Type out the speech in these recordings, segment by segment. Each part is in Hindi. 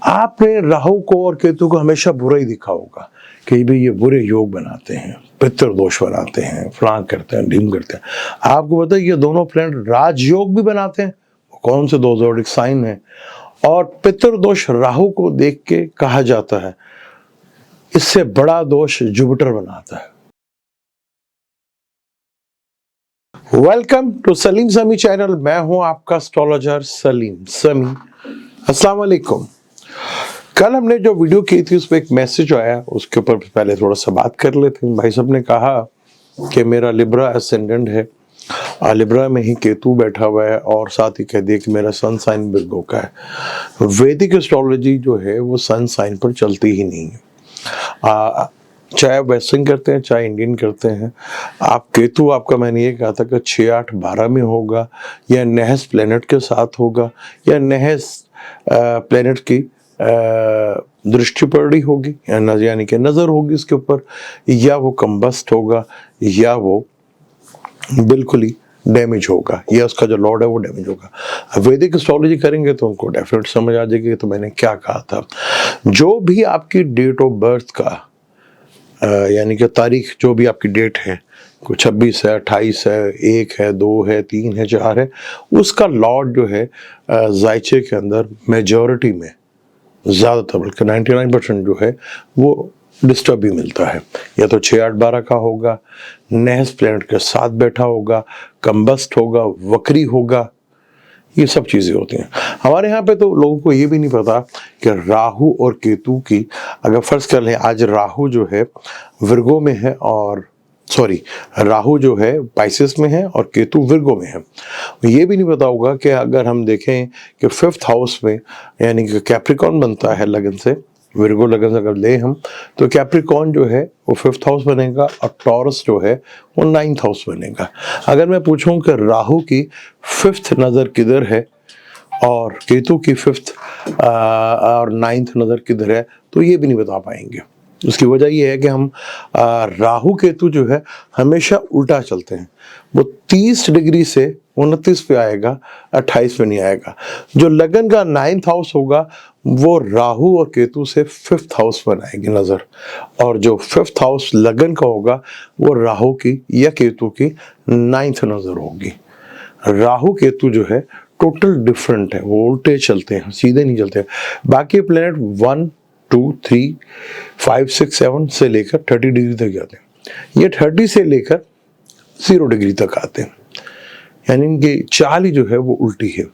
आपने राहु को और केतु को हमेशा बुरा ही दिखा होगा कि भाई ये बुरे योग बनाते हैं, पितृ दोष बनाते हैं, फलां करते हैं, ढीम करते हैं। आपको पता है ये दोनों प्लैनेट राजयोग भी बनाते हैं। कौन से दो ज़ोडिक साइन है? और पितृ दोष राहु को देख के कहा जाता है इससे बड़ा दोष जुपिटर बनाता है। वेलकम टू सलीम समी चैनल। मैं हूं आपका एस्ट्रोलॉजर सलीम समी। अस्सलाम वालेकुम। कल हमने जो वीडियो की थी उसमें एक मैसेज आया, उसके ऊपर पहले थोड़ा सा बात कर लेते हैं। भाई साहब ने कहा कि मेरा लिब्रा एसेंडेंट है, लिब्रा में ही केतु बैठा हुआ है और साथ ही कह दिया कि मेरा सन साइन विर्गो का है। वैदिक एस्ट्रोलॉजी जो है वो सन साइन पर चलती ही नहीं है। चाहे आप वेस्टर्न करते हैं चाहे इंडियन करते हैं, आप केतु आपका, मैंने ये कहा था कि 6, 8, 12 में होगा या नहस प्लेनेट के साथ होगा या नहस प्लेनेट की दृष्टि पड़ रही होगी यानी कि नज़र होगी इसके ऊपर, या वो कम्बस्ट होगा या वो बिल्कुल ही डैमेज होगा या उसका जो लॉर्ड है वो डैमेज होगा। वैदिक एस्ट्रोलॉजी करेंगे तो उनको डेफिनेट समझ आ जाएगी तो मैंने क्या कहा था। जो भी आपकी डेट ऑफ बर्थ का यानी कि तारीख, जो भी आपकी डेट है, 26 है, 28 है, 1 है, 2 है, 3 है, 4 है, उसका लॉर्ड जो है जायचे के अंदर मेजॉरिटी में ज़्यादातर बल्कि 99% जो है वो डिस्टर्ब भी मिलता है। या तो 6, 8, 12 का होगा, नहस प्लैनेट के साथ बैठा होगा, कम्बस्ट होगा, वक्री होगा, ये सब चीज़ें होती हैं। हमारे यहाँ पे तो लोगों को ये भी नहीं पता कि राहु और केतु की, अगर फर्ज कर लें आज राहु जो है विर्गो में है और राहु जो है पाइसेस में है और केतु विर्गो में है। ये भी नहीं पता होगा कि अगर हम देखें कि 5th हाउस में यानी कि कैप्रिकॉर्न बनता है लगन से, विर्गो लगन से अगर ले हम तो कैप्रिकॉर्न जो है वो 5th हाउस बनेगा और टॉरस जो है वो 9th हाउस बनेगा। अगर मैं पूछूं कि राहु की 5th नज़र किधर है और केतु की 5th और 9th नज़र किधर है तो ये भी नहीं बता पाएंगे। उसकी वजह ये है कि हम राहु केतु जो है हमेशा उल्टा चलते हैं। वो 30 डिग्री से 29 पे आएगा, 28 पे नहीं आएगा। जो लगन का 9th हाउस होगा वो राहु और केतु से 5th हाउस बनाएगी नज़र, और जो 5th हाउस लगन का होगा वो राहु की या केतु की 9th नज़र होगी। राहु केतु जो है टोटल डिफरेंट है, वो उल्टे चलते हैं, सीधे नहीं चलते। बाकी प्लेनेट 1, 2, 3, 5, 6, 7 से लेकर 30 डिग्री तक जाते हैं। ये 30 से लेकर 0 डिग्री तक आते हैं, यानी इनकी चाल ही जो है वो उल्टी है।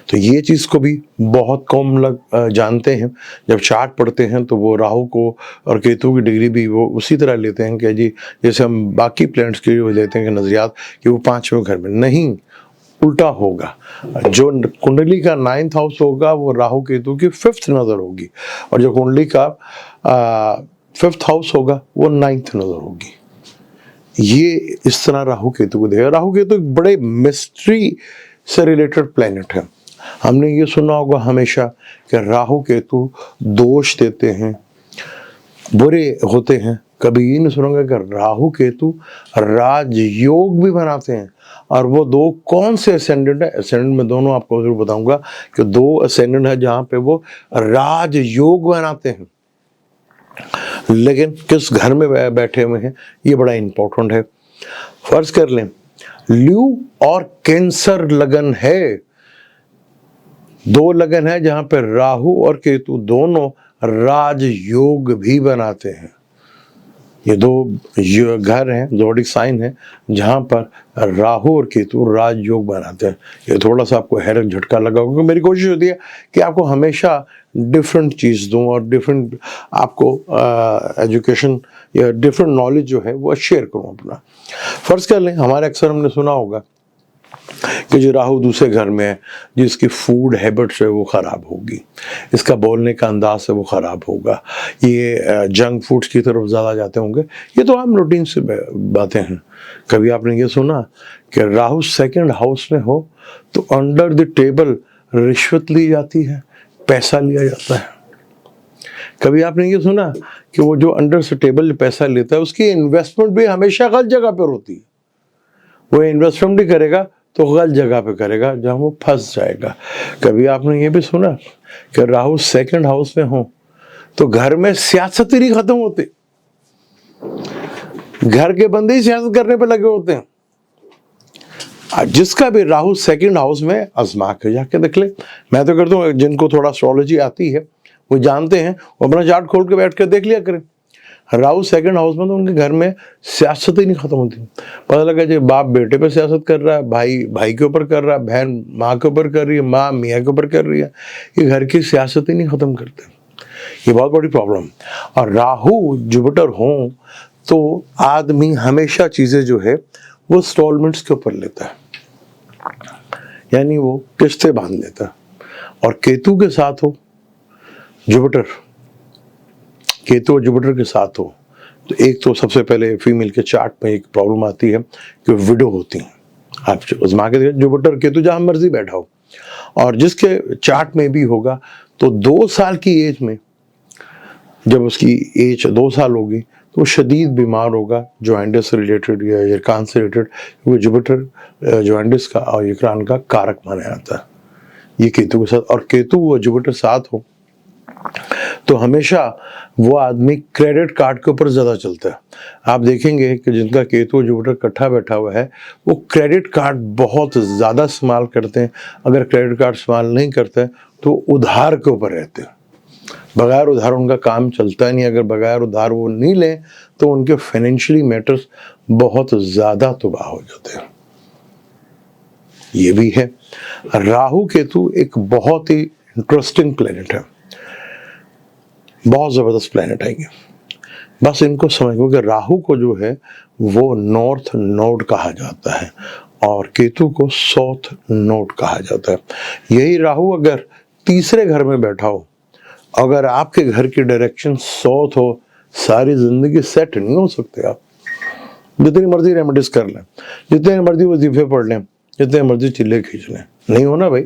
तो ये चीज़ को भी बहुत कम लोग जानते हैं। जब चार्ट पढ़ते हैं तो वो राहु को और केतु की डिग्री भी वो उसी तरह लेते हैं कि जी जैसे हम बाकी प्लैनेट्स की लेते हैं कि नज़रियात कि वो 5वें घर में, नहीं, उल्टा होगा। जो कुंडली का 9th हाउस होगा वो राहु केतु की 5th नज़र होगी और जो कुंडली का 5th हाउस होगा वो 9th नज़र होगी। ये इस तरह राहु केतु को देगा। राहु केतु एक बड़े मिस्ट्री से रिलेटेड प्लैनेट है। हमने ये सुना होगा हमेशा कि राहु केतु दोष देते हैं, बुरे होते हैं। कभी ये नहीं सुनोगे कि राहु केतु राजयोग भी बनाते हैं। और वो दो कौन से असेंडेंट है? असेंडेंट में दोनों आपको जरूर बताऊंगा कि 2 असेंडेंट है जहां पे वो राजयोग बनाते हैं, लेकिन किस घर में बैठे हुए हैं ये बड़ा इंपॉर्टेंट है। फर्ज कर लें ल्यू और कैंसर लगन है, 2 लगन है जहां पे राहु और केतु दोनों राजयोग भी बनाते हैं। ये 2 घर हैं, ज़ोडिक साइन है जहां पर राहु और केतु राजयोग बनाते हैं। ये थोड़ा सा आपको हैरत झटका लगा होगा। मेरी कोशिश होती है कि आपको हमेशा डिफरेंट चीज़ दूं और डिफरेंट आपको एजुकेशन या डिफरेंट नॉलेज जो है वो शेयर करूं अपना। फर्ज कर लें हमारे अक्सर हमने सुना होगा कि जो राहु दूसरे घर में है, जिसकी फूड हैबिट्स है वो ख़राब होगी, इसका बोलने का अंदाज है वो ख़राब होगा, ये जंक फूड्स की तरफ ज़्यादा जाते होंगे। ये तो आम रूटीन से बातें हैं। कभी आपने ये सुना कि राहु 2nd हाउस में हो तो अंडर द टेबल रिश्वत ली जाती है, पैसा लिया जाता है। कभी आपने ये सुना कि वो जो अंडर से टेबल पैसा लेता है उसकी इन्वेस्टमेंट भी हमेशा गलत जगह पर होती है। वो इन्वेस्टमेंट भी करेगा तो गलत जगह पे करेगा जहां वो फंस जाएगा। कभी आपने ये भी सुना कि राहु सेकंड हाउस में हो तो घर में सियासत ही नहीं खत्म होती, घर के बंदे ही सियासत करने पे लगे होते हैं। जिसका भी राहु सेकंड हाउस में आजमा के जाके देख ले। मैं तो करता हूँ, जिनको थोड़ा एस्ट्रोलॉजी आती है वो जानते हैं, वो अपना चार्ट खोल के बैठ कर देख लिया करें। राहु सेकंड हाउस में तो उनके घर में सियासत ही नहीं खत्म होती। पता लगा जी बाप बेटे पे सियासत कर रहा है, भाई भाई के ऊपर कर रहा है, बहन माँ के ऊपर कर रही है, माँ मियाँ के ऊपर कर रही है। ये घर की सियासत ही नहीं खत्म करते। ये बहुत बड़ी प्रॉब्लम। और राहु जुपिटर हो तो आदमी हमेशा चीजें जो है वो इंस्टॉलमेंट्स के ऊपर लेता है, यानी वो किस्तें बांध लेता है। और केतु के साथ हो जुपिटर, केतु और जुपिटर के साथ हो तो एक तो सबसे पहले फीमेल के चार्ट में एक प्रॉब्लम आती है कि विडो होती हैं। आप आजमा के देखिए, जुपिटर केतु जहां मर्जी बैठा हो और जिसके चार्ट में भी होगा तो 2 साल की एज में, जब उसकी एज 2 साल होगी तो वो शदीद बीमार होगा, जॉइंटिस से रिलेटेड या यकृत से रिलेटेड, क्योंकि जुपिटर जॉइंटिस का और यकृत का कारक माना जाता है। ये केतु के साथ, और केतु और जुपिटर साथ हो तो हमेशा वो आदमी क्रेडिट कार्ड के ऊपर ज्यादा चलता है। आप देखेंगे कि जिनका केतु और जुपिटर इकट्ठा बैठा हुआ है वो क्रेडिट कार्ड बहुत ज्यादा इस्तेमाल करते हैं। अगर क्रेडिट कार्ड इस्तेमाल नहीं करते तो उधार के ऊपर रहते हैं, बगैर उधार उनका काम चलता ही नहीं। अगर बगैर उधार वो नहीं लें तो उनके फाइनेंशियली मैटर्स बहुत ज्यादा तबाह हो जाते हैं। ये भी है। राहु केतु एक बहुत ही इंटरेस्टिंग प्लेनेट है, बहुत जबरदस्त प्लेनेट है ये। बस इनको समझो कि राहु को जो है वो नॉर्थ नोड कहा जाता है और केतु को साउथ नोड कहा जाता है। यही राहु अगर तीसरे घर में बैठा हो, अगर आपके घर की डायरेक्शन साउथ हो, सारी जिंदगी सेट नहीं हो सकते। आप जितनी मर्जी रेमेडीज कर लें, जितने मर्जी वजीफे पढ़ लें, जितने मर्जी चिल्ले खींच लें, नहीं होना भाई।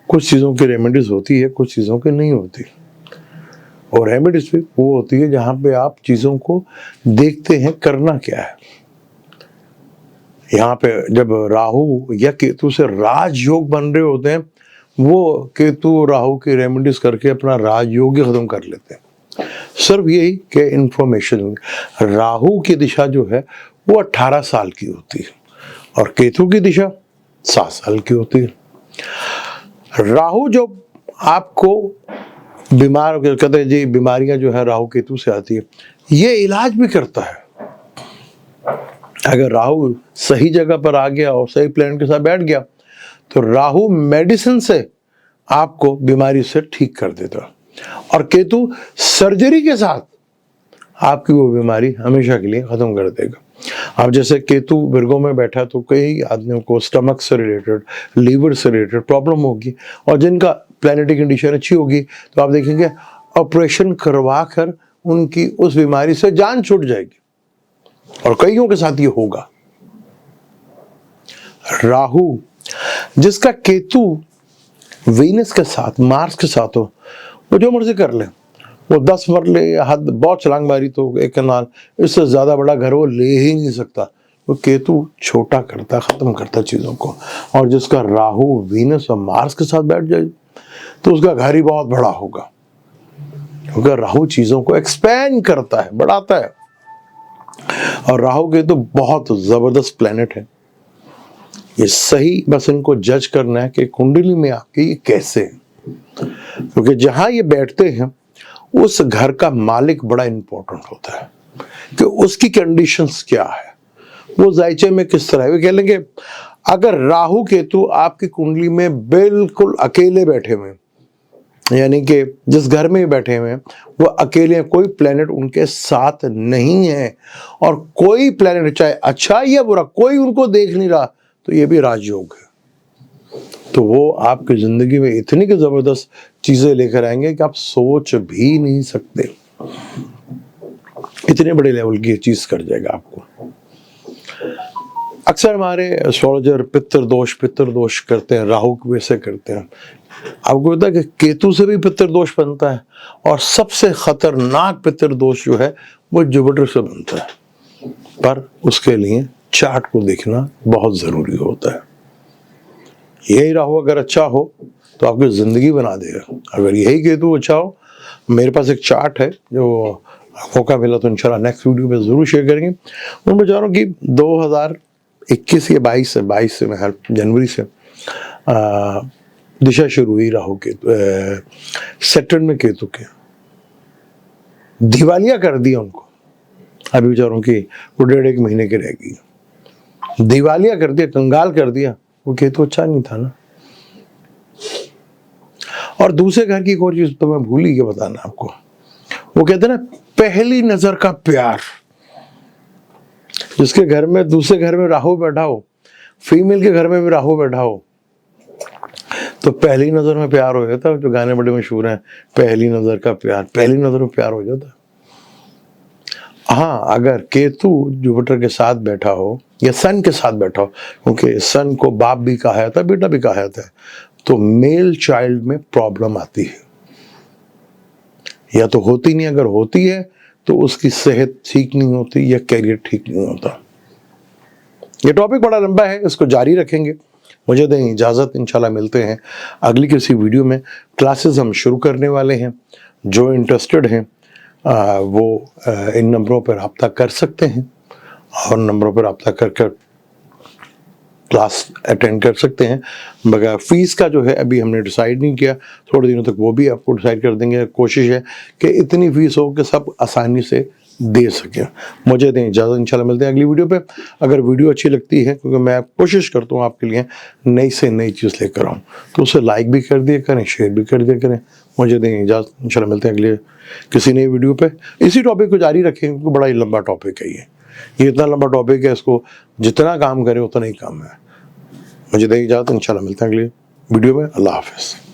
कुछ चीजों की रेमेडीज होती है, कुछ चीजों की नहीं होती। और रेमेडीज भी वो होती है जहां पे आप चीजों को देखते हैं करना क्या है। यहाँ पे जब राहु या केतु से राजयोग बन रहे होते हैं, वो केतु और राहु की रेमेडीज करके अपना राजयोग ही खत्म कर लेते हैं। सिर्फ यही कि इंफॉर्मेशन, राहु की दिशा जो है वो 18 साल की होती है और केतु की दिशा 7 साल की होती है। राहु जो आपको बीमार कहते हैं जी, बीमारियां जो है राहु केतु से आती है, ये इलाज भी करता है। अगर राहु सही जगह पर आ गया और सही प्लेनेट के साथ बैठ गया तो राहु मेडिसिन से आपको बीमारी से ठीक कर देता, और केतु सर्जरी के साथ आपकी वो बीमारी हमेशा के लिए खत्म कर देगा। अब जैसे केतु विर्गो में बैठा तो कई आदमियों को स्टमक से रिलेटेड, लीवर से रिलेटेड प्रॉब्लम होगी, और जिनका प्लैनेटरी कंडीशन अच्छी होगी तो आप देखेंगे ऑपरेशन करवा कर उनकी उस बीमारी से जान छूट जाएगी, और कईयों के साथ ये होगा। राहु जिसका केतु वीनस के साथ, मार्स के साथ हो, वो जो मर्जी कर ले, वो 10 मरले हद बहुत छलांग मारी तो एक कनाल, इससे ज्यादा बड़ा घर वो ले ही नहीं सकता। वो केतु छोटा करता, खत्म करता चीजों को। और जिसका राहु वीनस और मार्स के साथ बैठ जाए तो उसका घर ही बहुत बड़ा होगा, क्योंकि राहु चीजों को एक्सपैंड करता है, बढ़ाता है। और राहु केतु बहुत जबरदस्त प्लेनेट है। ये सही बस इनको जज करना है कि कुंडली में आपके ये कैसे है, क्योंकि जहां ये बैठते हैं उस घर का मालिक बड़ा इंपॉर्टेंट होता है कि उसकी कंडीशंस क्या है, वो जायचे में किस तरह है। वे कह लेंगे अगर राहु केतु आपकी कुंडली में बिल्कुल अकेले बैठे हुए, यानी कि जिस घर में बैठे हुए हैं वो अकेले हैं, कोई प्लेनेट उनके साथ नहीं है, और कोई प्लेनेट चाहे अच्छा या बुरा कोई उनको देख नहीं रहा, तो ये भी राजयोग है। तो वो आपकी जिंदगी में इतनी की जबरदस्त चीजें लेकर आएंगे कि आप सोच भी नहीं सकते। इतने बड़े लेवल की चीज कर जाएगा आपको। अक्सर हमारे एस्ट्रोलॉजर पितृदोष करते हैं, राहु की वजह से करते हैं। आपको पता है कि केतु से भी पितृदोष बनता है, और सबसे खतरनाक पितृदोष जो है वो जुपिटर से बनता है। पर उसके लिए चार्ट को देखना बहुत ज़रूरी होता है। यही राहु अगर अच्छा हो तो आपकी ज़िंदगी बना देगा। अगर यही केतु अच्छा हो, मेरे पास एक चार्ट है जो मौका मिला तो इंशाल्लाह नेक्स्ट वीडियो में ज़रूर शेयर करेंगे। मैं बता रहा हूँ कि 2021 या 22 से मैं जनवरी से दिशा शुरू हुई राहु केतु सैटर्न में केतु के, दिवालिया कर दिया उनको। अभी बेचारों की वो 1.5 महीने की रहेगी, दिवालिया कर दिया, कंगाल कर दिया। वो केतु अच्छा नहीं था ना। और दूसरे घर की एक और चीज तो मैं भूल ही गया बताना आपको। वो कहते हैं ना, पहली नजर का प्यार। जिसके घर में, दूसरे घर में राहु बैठा हो, फीमेल के घर में भी राहु बैठा हो, तो पहली नजर में प्यार हो जाता है। जो गाने बड़े मशहूर हैं, पहली नजर का प्यार, पहली नजर में प्यार हो जाता है। हाँ, अगर केतु जुपिटर के साथ बैठा हो या सन के साथ बैठा हो, क्योंकि सन को बाप भी कहा जाता है, बेटा भी कहा जाता है, तो मेल चाइल्ड में प्रॉब्लम आती है। या तो होती नहीं, अगर होती है तो उसकी सेहत ठीक नहीं होती या कैरियर ठीक नहीं होता। ये टॉपिक बड़ा लंबा है, इसको जारी रखेंगे। मुझे दें इजाज़त, इंशाल्लाह मिलते हैं अगली किसी वीडियो में। क्लासेस हम शुरू करने वाले हैं। जो इंटरेस्टेड हैं वो इन नंबरों पर रब्ता कर सकते हैं और नंबरों पर रब्ता कर क्लास अटेंड कर सकते हैं। मगर फीस का जो है अभी हमने डिसाइड नहीं किया, थोड़े दिनों तक वो भी आपको डिसाइड कर देंगे। कोशिश है कि इतनी फीस हो कि सब आसानी से दे सकें। मुझे दें इजाज़त, इंशाल्लाह मिलते हैं अगली वीडियो पे। अगर वीडियो अच्छी लगती है, क्योंकि मैं कोशिश करता हूँ आपके लिए नई से नई चीज़ लेकर आऊँ, तो उसे लाइक भी कर दिया करें, शेयर भी कर दिया करें। मुझे दें इजाज़त, इंशाल्लाह मिलते हैं अगले किसी नई वीडियो पे। इसी टॉपिक को जारी रखें क्योंकि बड़ा ही लंबा टॉपिक है ये इतना लंबा टॉपिक है, इसको जितना काम करें उतना ही काम है। मुझे दें इजाज़त, इंशाल्लाह मिलते हैं अगले वीडियो में। अल्लाह हाफ़िज़।